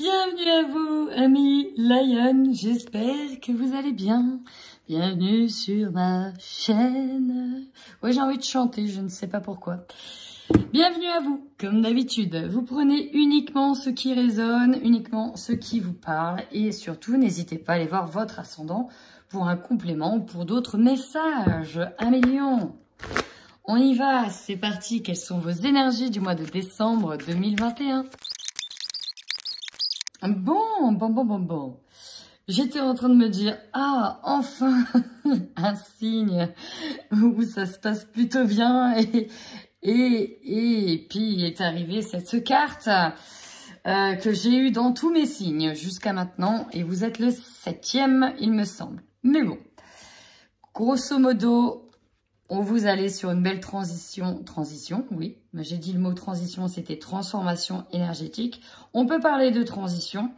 Bienvenue à vous, amis Lion, j'espère que vous allez bien. Bienvenue sur ma chaîne. Ouais, j'ai envie de chanter, je ne sais pas pourquoi. Bienvenue à vous, comme d'habitude. Vous prenez uniquement ce qui résonne, uniquement ce qui vous parle. Et surtout, n'hésitez pas à aller voir votre ascendant pour un complément ou pour d'autres messages. 1 million. On y va, c'est parti. Quelles sont vos énergies du mois de décembre 2021 ? Bon. J'étais en train de me dire, ah, enfin, un signe où ça se passe plutôt bien. Et puis est arrivée cette carte que j'ai eue dans tous mes signes jusqu'à maintenant. Et vous êtes le 7e, il me semble. Mais bon, grosso modo, on vous allait sur une belle transition, oui, mais j'ai dit le mot transition, c'était transformation énergétique. On peut parler de transition.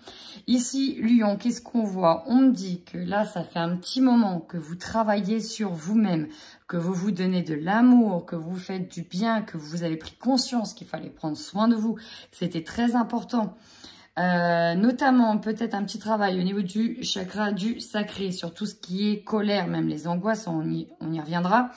Ici, Lion, qu'est-ce qu'on voit? On me dit que là, ça fait un petit moment que vous travaillez sur vous-même, que vous vous donnez de l'amour, que vous faites du bien, que vous avez pris conscience qu'il fallait prendre soin de vous, que c'était très important. Notamment peut-être un petit travail au niveau du chakra du sacré sur tout ce qui est colère, même les angoisses, on y reviendra.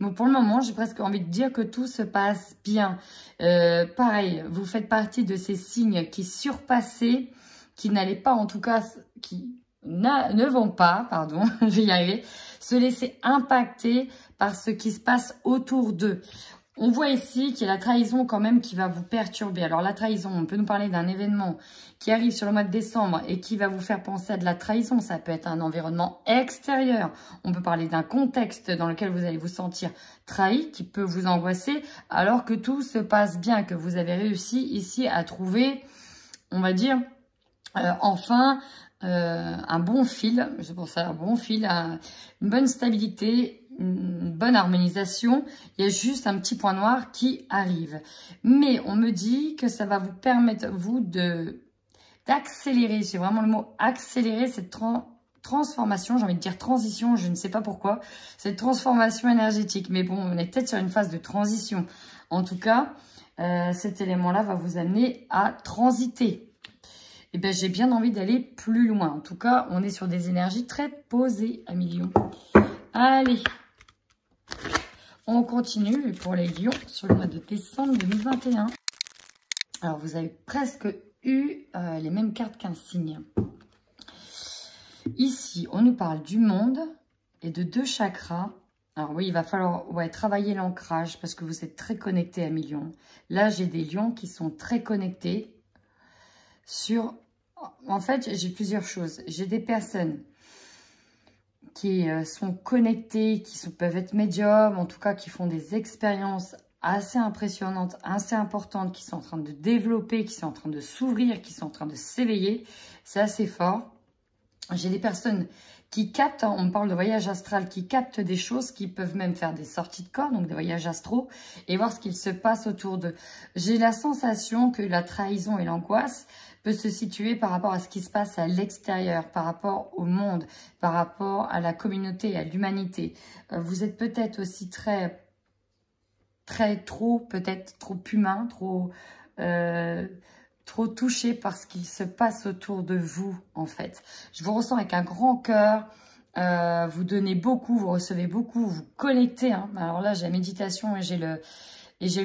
Mais pour le moment, j'ai presque envie de dire que tout se passe bien. Pareil, vous faites partie de ces signes qui surpassaient, qui n'allaient pas en tout cas, qui ne vont pas, pardon, je vais y arriver, se laisser impacter par ce qui se passe autour d'eux. On voit ici qu'il y a la trahison quand même qui va vous perturber. Alors la trahison, on peut nous parler d'un événement qui arrive sur le mois de décembre et qui va vous faire penser à de la trahison. Ça peut être un environnement extérieur. On peut parler d'un contexte dans lequel vous allez vous sentir trahi, qui peut vous angoisser, alors que tout se passe bien, que vous avez réussi ici à trouver, on va dire, enfin, un bon fil. C'est pour ça, un bon fil, une bonne stabilité, une bonne harmonisation. Il y a juste un petit point noir qui arrive. Mais on me dit que ça va vous permettre, vous, d'accélérer, c'est vraiment le mot accélérer cette transformation, j'ai envie de dire transition, je ne sais pas pourquoi, cette transformation énergétique. Mais bon, on est peut-être sur une phase de transition. En tout cas, cet élément-là va vous amener à transiter. Eh bien, j'ai bien envie d'aller plus loin. En tout cas, on est sur des énergies très posées, à millions. Allez, on continue pour les lions sur le mois de décembre 2021. Alors, vous avez presque eu les mêmes cartes qu'un signe. Ici, on nous parle du monde et de 2 chakras. Alors oui, il va falloir travailler l'ancrage parce que vous êtes très connectés à millions. Là, j'ai des lions qui sont très connectés sur... En fait, j'ai plusieurs choses. J'ai des personnes qui sont connectées, peuvent être médiums, en tout cas qui font des expériences assez impressionnantes, assez importantes, qui sont en train de développer, qui sont en train de s'ouvrir, qui sont en train de s'éveiller. C'est assez fort. J'ai des personnes qui captent, on me parle de voyage astral, qui captent des choses, qui peuvent même faire des sorties de corps, donc des voyages astraux, et voir ce qu'il se passe autour d'eux. J'ai la sensation que la trahison et l'angoisse peut se situer par rapport à ce qui se passe à l'extérieur, par rapport au monde, par rapport à la communauté, à l'humanité. Vous êtes peut-être aussi peut-être trop humain, trop touché par ce qui se passe autour de vous, en fait. Je vous ressens avec un grand cœur, vous donnez beaucoup, vous recevez beaucoup, vous connectez. Hein. Alors là, j'ai la méditation et j'ai le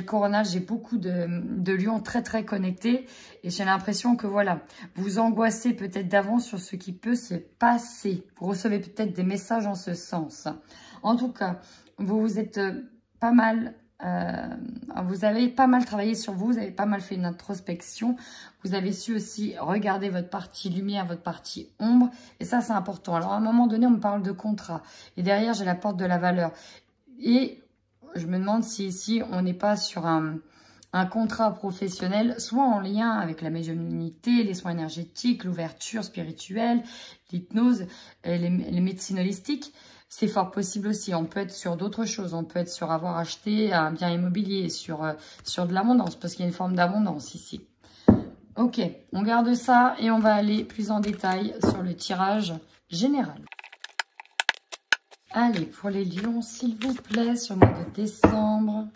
coronal, j'ai beaucoup de lions très très connectés. Et j'ai l'impression que voilà, vous angoissez peut-être d'avance sur ce qui peut se passer. Vous recevez peut-être des messages en ce sens. En tout cas, vous êtes pas mal... vous avez pas mal travaillé sur vous, vous avez pas mal fait une introspection, vous avez su aussi regarder votre partie lumière, votre partie ombre, et ça c'est important. Alors à un moment donné on me parle de contrat, et derrière j'ai la porte de la valeur, et je me demande si ici on n'est pas sur un contrat professionnel, soit en lien avec la médiumnité, les soins énergétiques, l'ouverture spirituelle, l'hypnose, les médecines holistiques. C'est fort possible aussi. On peut être sur d'autres choses. On peut être sur avoir acheté un bien immobilier, sur de l'abondance, parce qu'il y a une forme d'abondance ici. Ok, on garde ça et on va aller plus en détail sur le tirage général. Allez, pour les lions, s'il vous plaît, sur le mois de décembre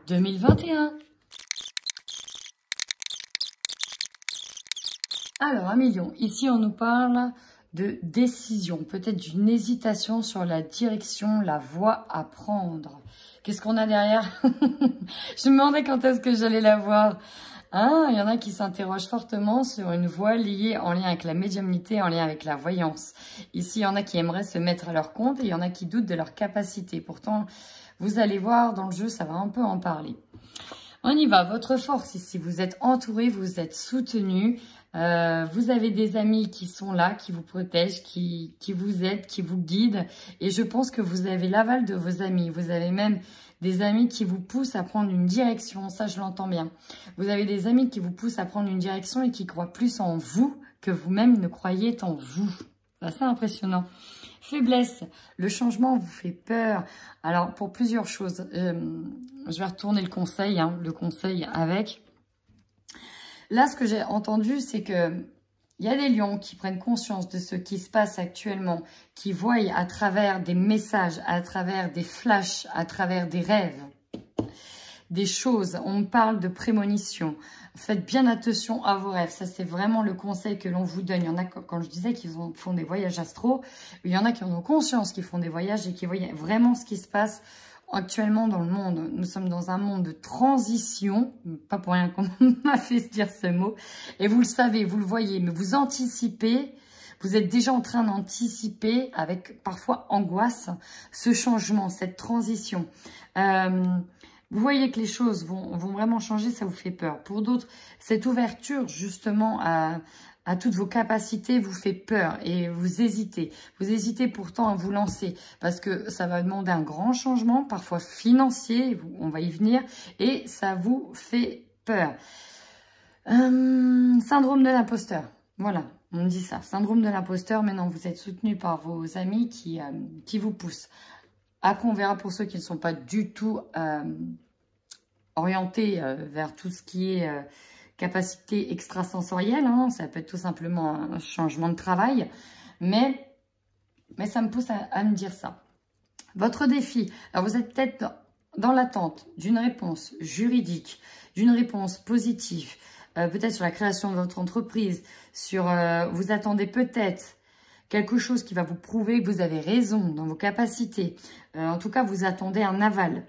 2021. Alors, 1 million. Ici, on nous parle de décision, peut-être d'une hésitation sur la direction, la voie à prendre. Qu'est-ce qu'on a derrière? Je me demandais quand est-ce que j'allais la voir. Hein, il y en a qui s'interrogent fortement sur une voie liée en lien avec la médiumnité, en lien avec la voyance. Ici, il y en a qui aimeraient se mettre à leur compte et il y en a qui doutent de leur capacité. Pourtant, vous allez voir dans le jeu, ça va un peu en parler. On y va, votre force ici, vous êtes entouré, vous êtes soutenu, vous avez des amis qui sont là, qui vous protègent, qui vous aident, qui vous guident. Et je pense que vous avez l'aval de vos amis, vous avez même des amis qui vous poussent à prendre une direction, ça je l'entends bien. Vous avez des amis qui vous poussent à prendre une direction et qui croient plus en vous que vous-même ne croyez en vous. C'est assez impressionnant. Faiblesse, le changement vous fait peur. Alors, pour plusieurs choses, je vais retourner le conseil avec. Là, ce que j'ai entendu, c'est que il y a des lions qui prennent conscience de ce qui se passe actuellement, qui voient à travers des messages, à travers des flashs, à travers des rêves, des choses. On parle de prémonition. Faites bien attention à vos rêves. Ça, c'est vraiment le conseil que l'on vous donne. Il y en a, quand je disais qu'ils font des voyages astro, il y en a qui en ont conscience qu'ils font des voyages et qui voient vraiment ce qui se passe actuellement dans le monde. Nous sommes dans un monde de transition. Pas pour rien qu'on m'a fait se dire ce mot. Et vous le savez, vous le voyez, mais vous anticipez. Vous êtes déjà en train d'anticiper avec parfois angoisse ce changement, cette transition. Vous voyez que les choses vont vraiment changer, ça vous fait peur. Pour d'autres, cette ouverture justement à toutes vos capacités vous fait peur et vous hésitez. Vous hésitez pourtant à vous lancer parce que ça va demander un grand changement, parfois financier, on va y venir, et ça vous fait peur. Syndrome de l'imposteur, voilà, on dit ça, syndrome de l'imposteur, mais non, vous êtes soutenu par vos amis qui vous poussent. Après, on verra pour ceux qui ne sont pas du tout orientés vers tout ce qui est capacité extrasensorielle. Hein. Ça peut être tout simplement un changement de travail. Mais ça me pousse à me dire ça. Votre défi. Alors, vous êtes peut-être dans l'attente d'une réponse juridique, d'une réponse positive, peut-être sur la création de votre entreprise, vous attendez peut-être quelque chose qui va vous prouver que vous avez raison dans vos capacités. En tout cas, vous attendez un aval.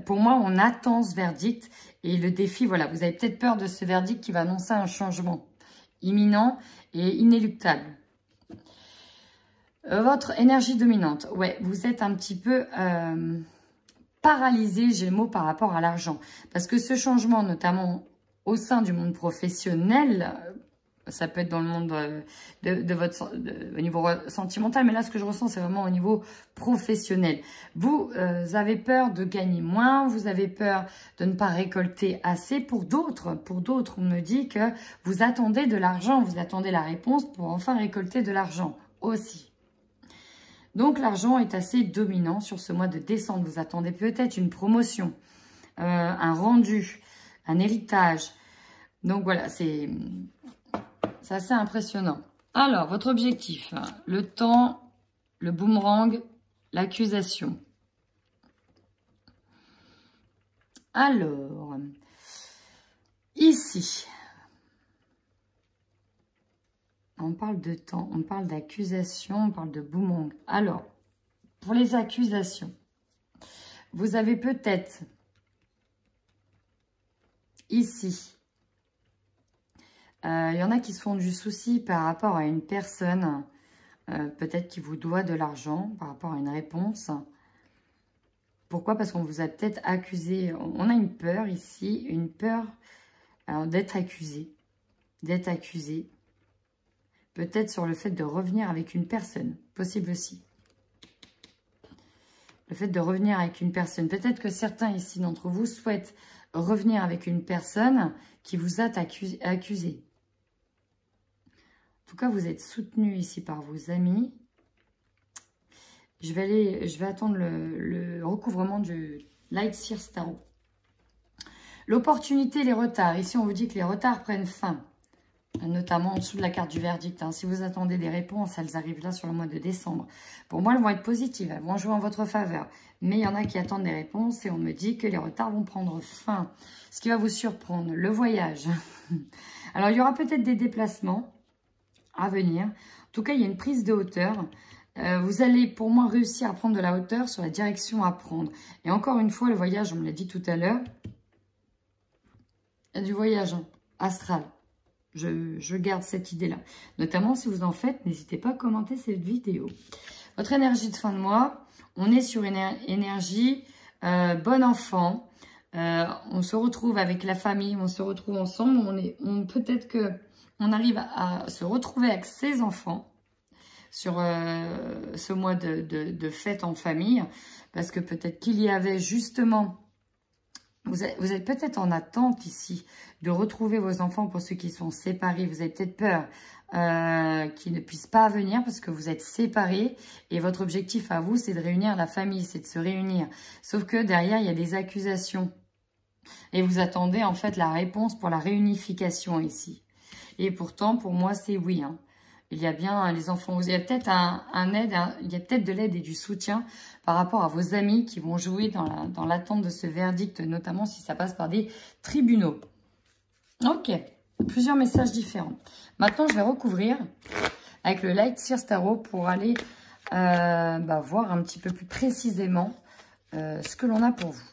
Pour moi, on attend ce verdict. Et le défi, voilà, vous avez peut-être peur de ce verdict qui va annoncer un changement imminent et inéluctable. Votre énergie dominante. Ouais, vous êtes un petit peu paralysé, j'ai le mot, par rapport à l'argent. Parce que ce changement, notamment au sein du monde professionnel, ça peut être dans le monde au niveau sentimental, mais là, ce que je ressens, c'est vraiment au niveau professionnel. Vous avez peur de gagner moins, vous avez peur de ne pas récolter assez. Pour d'autres, on me dit que vous attendez de l'argent, vous attendez la réponse pour enfin récolter de l'argent aussi. Donc, l'argent est assez dominant sur ce mois de décembre. Vous attendez peut-être une promotion, un rendu, un héritage. Donc, voilà, c'est assez impressionnant. Alors, votre objectif, le temps, le boomerang, l'accusation. Alors, ici, on parle de temps, on parle d'accusation, on parle de boomerang. Alors, pour les accusations, vous avez peut-être ici, il y en a qui se font du souci par rapport à une personne, peut-être qui vous doit de l'argent, par rapport à une réponse. Pourquoi? Parce qu'on vous a peut-être accusé. On a une peur ici, une peur d'être accusé. D'être accusé. Peut-être sur le fait de revenir avec une personne. Possible aussi. Le fait de revenir avec une personne. Peut-être que certains ici d'entre vous souhaitent revenir avec une personne qui vous a accusé. En tout cas, vous êtes soutenu ici par vos amis. Je vais attendre le recouvrement du Light Seers Tarot. L'opportunité, les retards. Ici, on vous dit que les retards prennent fin. notamment en dessous de la carte du verdict. Hein. Si vous attendez des réponses, elles arrivent là sur le mois de décembre. Pour moi, elles vont être positives, elles vont jouer en votre faveur. Mais il y en a qui attendent des réponses et on me dit que les retards vont prendre fin. Ce qui va vous surprendre, le voyage. Alors, il y aura peut-être des déplacements à venir. En tout cas, il y a une prise de hauteur. Vous allez, pour moi, réussir à prendre de la hauteur sur la direction à prendre. Et encore une fois, le voyage, on me l'a dit tout à l'heure, il y a du voyage astral. Je garde cette idée-là. Notamment, si vous en faites, n'hésitez pas à commenter cette vidéo. Votre énergie de fin de mois, on est sur une énergie bon enfant. On se retrouve avec la famille, on se retrouve ensemble. Peut-être qu'on arrive à se retrouver avec ses enfants sur ce mois de fête en famille. Parce que peut-être qu'il y avait justement... Vous êtes peut-être en attente ici de retrouver vos enfants pour ceux qui sont séparés. Vous avez peut-être peur qu'ils ne puissent pas venir parce que vous êtes séparés. Et votre objectif à vous, c'est de réunir la famille, c'est de se réunir. Sauf que derrière, il y a des accusations. Et vous attendez en fait la réponse pour la réunification ici. Et pourtant, pour moi, c'est oui. Hein. Il y a bien les enfants. Il y a peut-être il y a peut-être de l'aide et du soutien par rapport à vos amis qui vont jouer dans l'attente de ce verdict, notamment si ça passe par des tribunaux. Ok, plusieurs messages différents. Maintenant, je vais recouvrir avec le Light Seer Tarot pour aller voir un petit peu plus précisément ce que l'on a pour vous.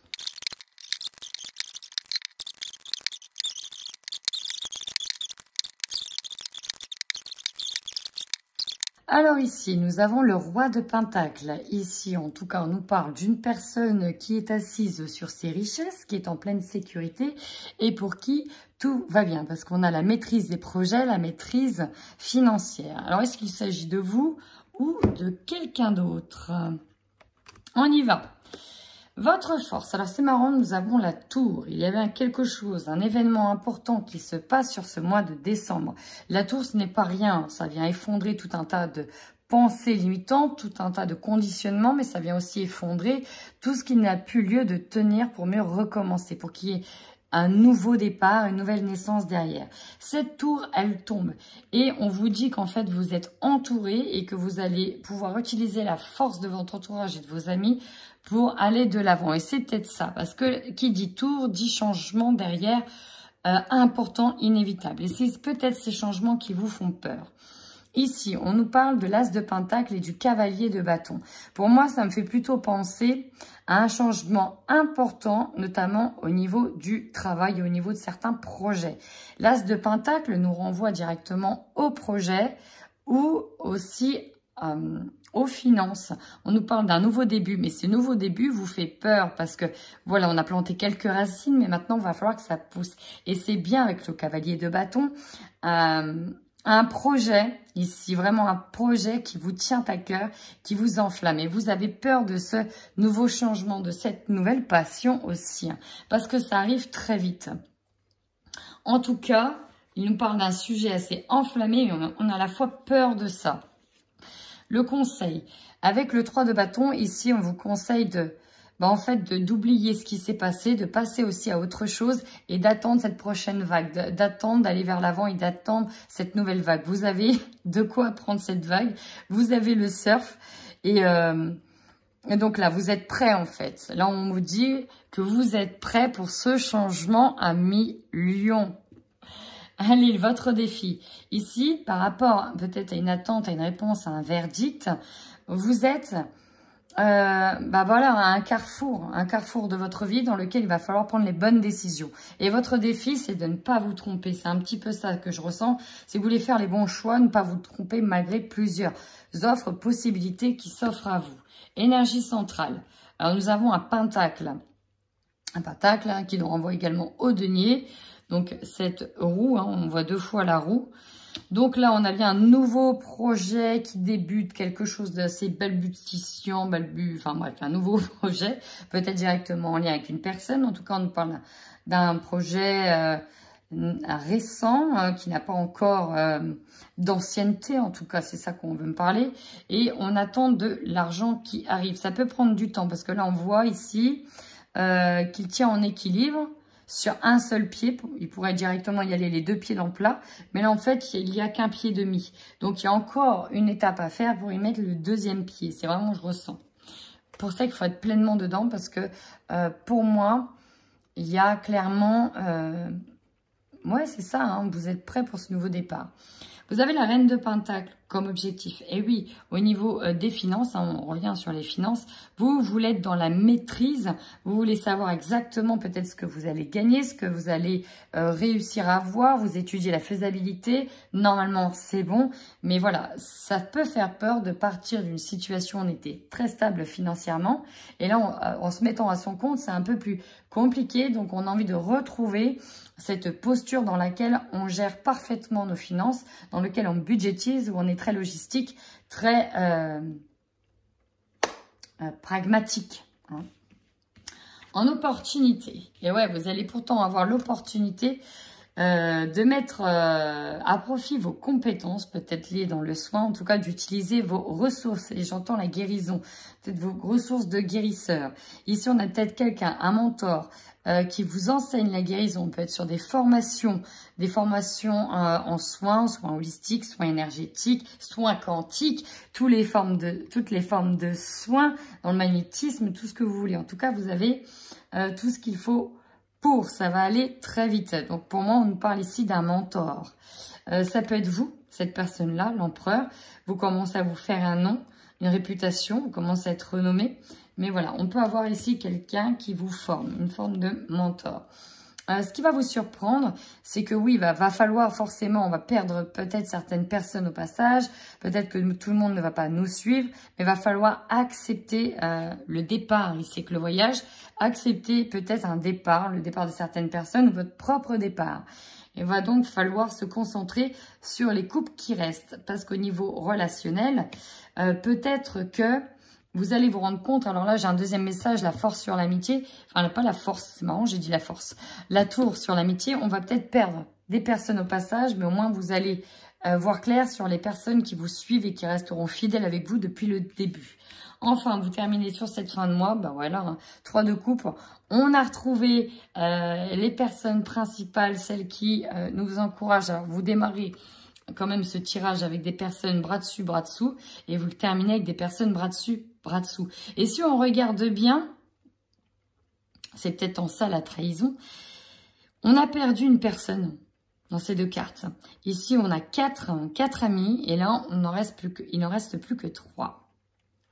Alors ici, nous avons le roi de Pentacle. Ici, en tout cas, on nous parle d'une personne qui est assise sur ses richesses, qui est en pleine sécurité et pour qui tout va bien. Parce qu'on a la maîtrise des projets, la maîtrise financière. Alors, est-ce qu'il s'agit de vous ou de quelqu'un d'autre? On y va. Votre force. Alors, c'est marrant, nous avons la tour. Il y avait quelque chose, un événement important qui se passe sur ce mois de décembre. La tour, ce n'est pas rien. Ça vient effondrer tout un tas de pensées limitantes, tout un tas de conditionnements, mais ça vient aussi effondrer tout ce qui n'a plus lieu de tenir pour mieux recommencer, pour qu'il y ait un nouveau départ, une nouvelle naissance derrière. Cette tour, elle tombe. Et on vous dit qu'en fait, vous êtes entouré et que vous allez pouvoir utiliser la force de votre entourage et de vos amis pour aller de l'avant. Et c'est peut-être ça, parce que qui dit tour, dit changement derrière, important, inévitable. Et c'est peut-être ces changements qui vous font peur. Ici, on nous parle de l'as de pentacle et du cavalier de bâton. Pour moi, ça me fait plutôt penser à un changement important, notamment au niveau du travail et au niveau de certains projets. L'as de pentacle nous renvoie directement au projet ou aussi aux finances. On nous parle d'un nouveau début, mais ce nouveau début vous fait peur parce que, voilà, on a planté quelques racines, mais maintenant, il va falloir que ça pousse. Et c'est bien avec le cavalier de bâton, un projet, ici, vraiment un projet qui vous tient à cœur, qui vous enflamme. Et vous avez peur de ce nouveau changement, de cette nouvelle passion aussi, hein, parce que ça arrive très vite. En tout cas, il nous parle d'un sujet assez enflammé, mais on a à la fois peur de ça. Le conseil, avec le 3 de bâton, ici, on vous conseille d'oublier ce qui s'est passé, de passer aussi à autre chose et d'attendre cette prochaine vague, d'attendre d'aller vers l'avant et d'attendre cette nouvelle vague. Vous avez de quoi prendre cette vague, vous avez le surf et donc là, vous êtes prêt en fait. Là, on vous dit que vous êtes prêt pour ce changement à mi-lion. Allez, votre défi. Ici, par rapport peut-être à une attente, à une réponse, à un verdict, vous êtes à un carrefour de votre vie dans lequel il va falloir prendre les bonnes décisions. Et votre défi, c'est de ne pas vous tromper. C'est un petit peu ça que je ressens. Si vous voulez faire les bons choix, ne pas vous tromper malgré plusieurs offres, possibilités qui s'offrent à vous. Énergie centrale. Alors, nous avons un pentacle. Un pentacle qui nous renvoie également au denier. Donc, cette roue, hein, on voit 2 fois la roue. Donc là, on a bien un nouveau projet qui débute, quelque chose d'assez balbutiant, enfin bref, un nouveau projet, peut-être directement en lien avec une personne. En tout cas, on nous parle d'un projet récent, qui n'a pas encore d'ancienneté, en tout cas, c'est ça qu'on veut me parler. Et on attend de l'argent qui arrive. Ça peut prendre du temps, parce que là, on voit ici qu'il tient en équilibre. sur un seul pied. Il pourrait directement y aller les 2 pieds dans le plat. Mais là, en fait, il n'y a qu'un pied demi. Donc, il y a encore une étape à faire pour y mettre le 2e pied. C'est vraiment, je ressens. Pour ça qu'il faut être pleinement dedans parce que pour moi, il y a clairement... ouais, c'est ça, hein, vous êtes prêts pour ce nouveau départ. Vous avez la reine de Pentacle comme objectif. Et oui, au niveau des finances, hein, on revient sur les finances, vous voulez être dans la maîtrise, vous voulez savoir exactement peut-être ce que vous allez gagner, ce que vous allez réussir à avoir, vous étudiez la faisabilité, normalement c'est bon, mais voilà, ça peut faire peur de partir d'une situation où on était très stable financièrement, et là, en se mettant à son compte, c'est un peu plus compliqué, donc on a envie de retrouver cette posture dans laquelle on gère parfaitement nos finances, dans laquelle on budgétise, où on est très logistique, très pragmatique. Hein. En opportunité, et ouais, vous allez pourtant avoir l'opportunité de mettre à profit vos compétences, peut-être liées dans le soin, en tout cas d'utiliser vos ressources, et j'entends la guérison, peut-être vos ressources de guérisseur. Ici, on a peut-être quelqu'un, un mentor, qui vous enseigne la guérison. On peut être sur des formations en soins holistiques, soins énergétiques, soins quantiques, toutes les formes de soins, dans le magnétisme, tout ce que vous voulez. En tout cas, vous avez tout ce qu'il faut pour. Ça va aller très vite. Donc, pour moi, on nous parle ici d'un mentor. Ça peut être vous, cette personne-là, l'empereur. Vous commencez à vous faire un nom, une réputation, vous commencez à être renommé. Mais voilà, on peut avoir ici quelqu'un qui vous forme, une forme de mentor. Ce qui va vous surprendre, c'est que oui, va falloir forcément, on va perdre peut-être certaines personnes au passage, peut-être que tout le monde ne va pas nous suivre, mais va falloir accepter le départ, ici que le voyage, accepter peut-être un départ, le départ de certaines personnes ou votre propre départ. Il va donc falloir se concentrer sur les couples qui restent, parce qu'au niveau relationnel, peut-être que vous allez vous rendre compte, alors là j'ai un deuxième message, la force sur l'amitié, enfin pas la force, c'est marrant, j'ai dit la force, la tour sur l'amitié, on va peut-être perdre des personnes au passage, mais au moins vous allez voir clair sur les personnes qui vous suivent et qui resteront fidèles avec vous depuis le début. Enfin, vous terminez sur cette fin de mois, bah voilà, hein, 3 de coupe, on a retrouvé les personnes principales, celles qui nous encouragent à vous démarrer quand même ce tirage avec des personnes bras dessus, bras dessous, et vous le terminez avec des personnes bras dessus, bras dessous. Et si on regarde bien, c'est peut-être en ça la trahison, on a perdu une personne dans ces 2 cartes. Ici, on a 4 amis, et là, il n'en reste plus que 3.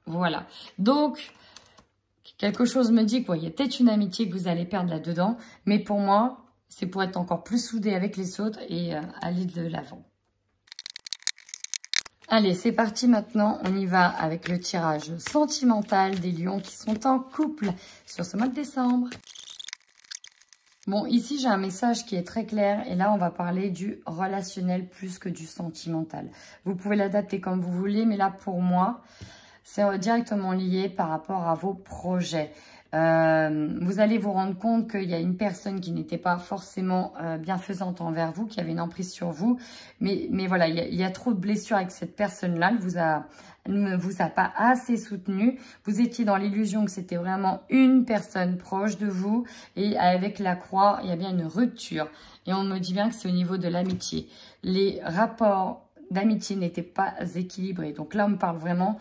Voilà. Donc, quelque chose me dit qu'il y a peut-être une amitié que vous allez perdre là-dedans, mais pour moi, c'est pour être encore plus soudé avec les autres et aller de l'avant. Allez, c'est parti maintenant, on y va avec le tirage sentimental des lions qui sont en couple sur ce mois de décembre. Bon, ici, j'ai un message qui est très clair et là, on va parler du relationnel plus que du sentimental. Vous pouvez l'adapter comme vous voulez, mais là, pour moi, c'est directement lié par rapport à vos projets. Vous allez vous rendre compte qu'il y a une personne qui n'était pas forcément bienfaisante envers vous, qui avait une emprise sur vous. Mais voilà, il y a trop de blessures avec cette personne-là. Elle ne vous a pas assez soutenu. Vous étiez dans l'illusion que c'était vraiment une personne proche de vous. Et avec la croix, il y a bien une rupture. Et on me dit bien que c'est au niveau de l'amitié. Les rapports d'amitié n'étaient pas équilibrés. Donc là, on me parle vraiment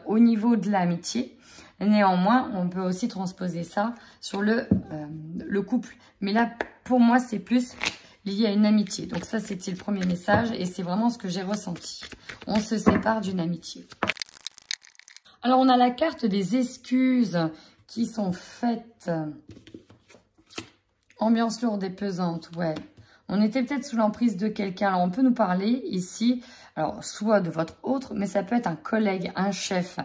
au niveau de l'amitié. Néanmoins, on peut aussi transposer ça sur le couple. Mais là, pour moi, c'est plus lié à une amitié. Donc ça, c'était le premier message et c'est vraiment ce que j'ai ressenti. On se sépare d'une amitié. Alors, on a la carte des excuses qui sont faites. Ambiance lourde et pesante, ouais. On était peut-être sous l'emprise de quelqu'un. Alors, on peut nous parler ici, alors soit de votre autre, mais ça peut être un collègue, un chef,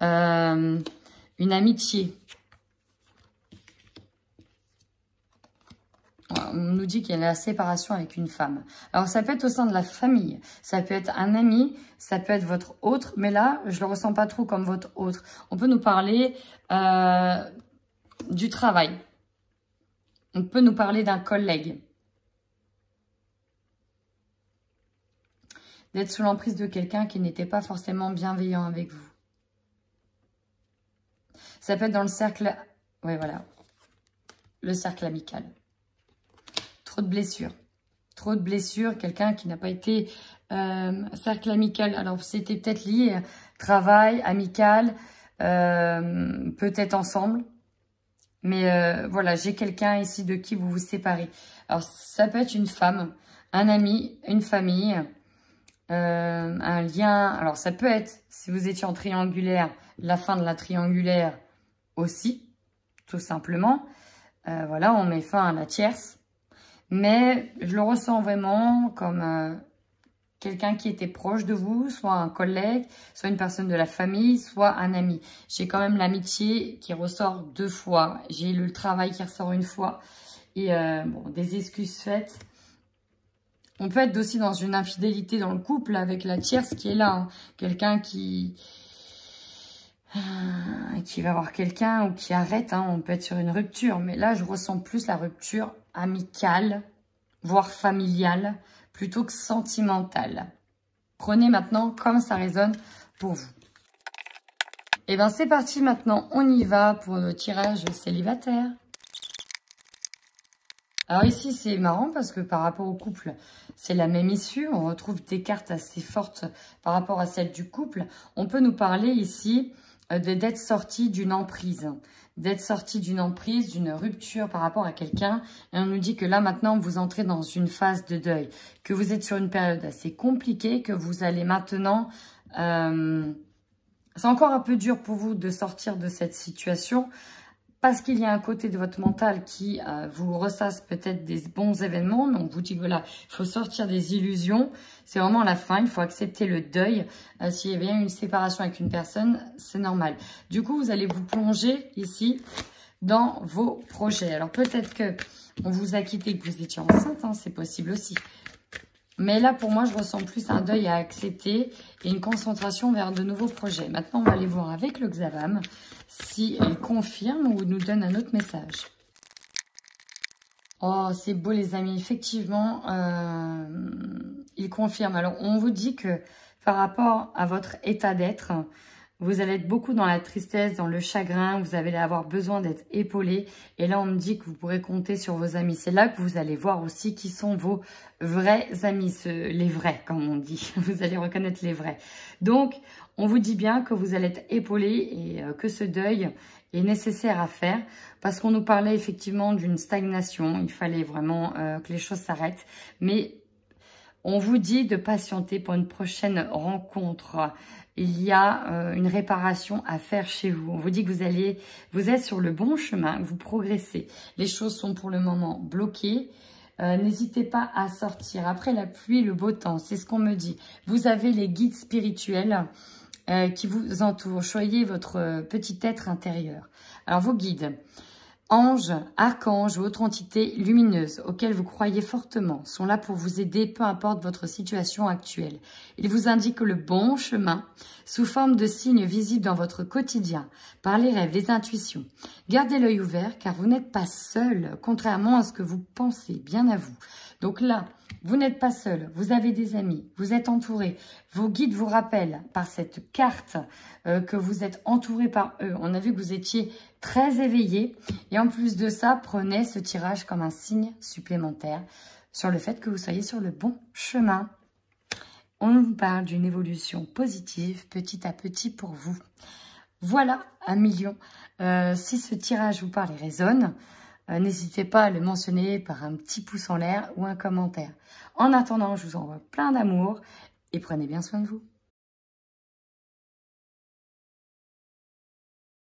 une amitié. On nous dit qu'il y a la séparation avec une femme. Alors, ça peut être au sein de la famille. Ça peut être un ami. Ça peut être votre autre. Mais là, je ne le ressens pas trop comme votre autre. On peut nous parler du travail. On peut nous parler d'un collègue. D'être sous l'emprise de quelqu'un qui n'était pas forcément bienveillant avec vous. Ça peut être dans le cercle... Oui, voilà. Le cercle amical. trop de blessures. Trop de blessures, quelqu'un qui n'a pas été cercle amical. Alors, c'était peut-être lié à travail, amical, peut-être ensemble. Mais voilà, j'ai quelqu'un ici de qui vous vous séparez. Alors, ça peut être une femme, un ami, une famille, un lien. Alors, ça peut être, si vous étiez en triangulaire, la fin de la triangulaire aussi, tout simplement. Voilà, on met fin à la tierce. Mais je le ressens vraiment comme quelqu'un qui était proche de vous, soit un collègue, soit une personne de la famille, soit un ami. J'ai quand même l'amitié qui ressort 2 fois. J'ai le travail qui ressort 1 fois. Et bon, des excuses faites. On peut être aussi dans une infidélité dans le couple avec la tierce qui est là. Hein. Quelqu'un qui va voir quelqu'un ou qui arrête. Hein. On peut être sur une rupture. Mais là, je ressens plus la rupture amicale, voire familiale, plutôt que sentimentale. Prenez maintenant comme ça résonne pour vous. Et bien, c'est parti maintenant. On y va pour le tirage célibataire. Alors ici, c'est marrant parce que par rapport au couple, c'est la même issue. On retrouve des cartes assez fortes par rapport à celle du couple. On peut nous parler ici d'être sorti d'une emprise. D'être sorti d'une emprise, d'une rupture par rapport à quelqu'un. Et on nous dit que là, maintenant, vous entrez dans une phase de deuil. Que vous êtes sur une période assez compliquée. Que vous allez maintenant... c'est encore un peu dur pour vous de sortir de cette situation. Parce qu'il y a un côté de votre mental qui vous ressasse peut-être des bons événements. Donc, vous dit, voilà, il faut sortir des illusions. C'est vraiment la fin. Il faut accepter le deuil. S'il y a bien une séparation avec une personne, c'est normal. Du coup, vous allez vous plonger ici dans vos projets. Alors, peut-être que on vous a quitté, que vous étiez enceinte. Hein, c'est possible aussi. Mais là, pour moi, je ressens plus un deuil à accepter et une concentration vers de nouveaux projets. Maintenant, on va aller voir avec le Xavam si elle confirme ou nous donne un autre message. Oh, c'est beau, les amis. Effectivement, il confirme. Alors, on vous dit que par rapport à votre état d'être, vous allez être beaucoup dans la tristesse, dans le chagrin. Vous allez avoir besoin d'être épaulé. Et là, on me dit que vous pourrez compter sur vos amis. C'est là que vous allez voir aussi qui sont vos vrais amis. Les vrais, comme on dit. Vous allez reconnaître les vrais. Donc, on vous dit bien que vous allez être épaulé et que ce deuil est nécessaire à faire. Parce qu'on nous parlait effectivement d'une stagnation. Il fallait vraiment que les choses s'arrêtent. Mais on vous dit de patienter pour une prochaine rencontre. Il y a une réparation à faire chez vous. On vous dit que vous êtes sur le bon chemin, vous progressez. Les choses sont pour le moment bloquées. N'hésitez pas à sortir. Après la pluie, le beau temps, c'est ce qu'on me dit. Vous avez les guides spirituels qui vous entourent. Choyez votre petit être intérieur. Alors, vos guides, anges, archanges ou autres entités lumineuses auxquelles vous croyez fortement sont là pour vous aider, peu importe votre situation actuelle. Ils vous indiquent le bon chemin sous forme de signes visibles dans votre quotidien, par les rêves, les intuitions. Gardez l'œil ouvert car vous n'êtes pas seul, contrairement à ce que vous pensez, bien à vous. Donc là, vous n'êtes pas seul, vous avez des amis, vous êtes entouré. Vos guides vous rappellent par cette carte que vous êtes entouré par eux. On a vu que vous étiez très éveillé. Et en plus de ça, prenez ce tirage comme un signe supplémentaire sur le fait que vous soyez sur le bon chemin. On nous parle d'une évolution positive petit à petit pour vous. Voilà, 1 million. Si ce tirage vous parle et résonne, n'hésitez pas à le mentionner par un petit pouce en l'air ou un commentaire. En attendant, je vous envoie plein d'amour et prenez bien soin de vous.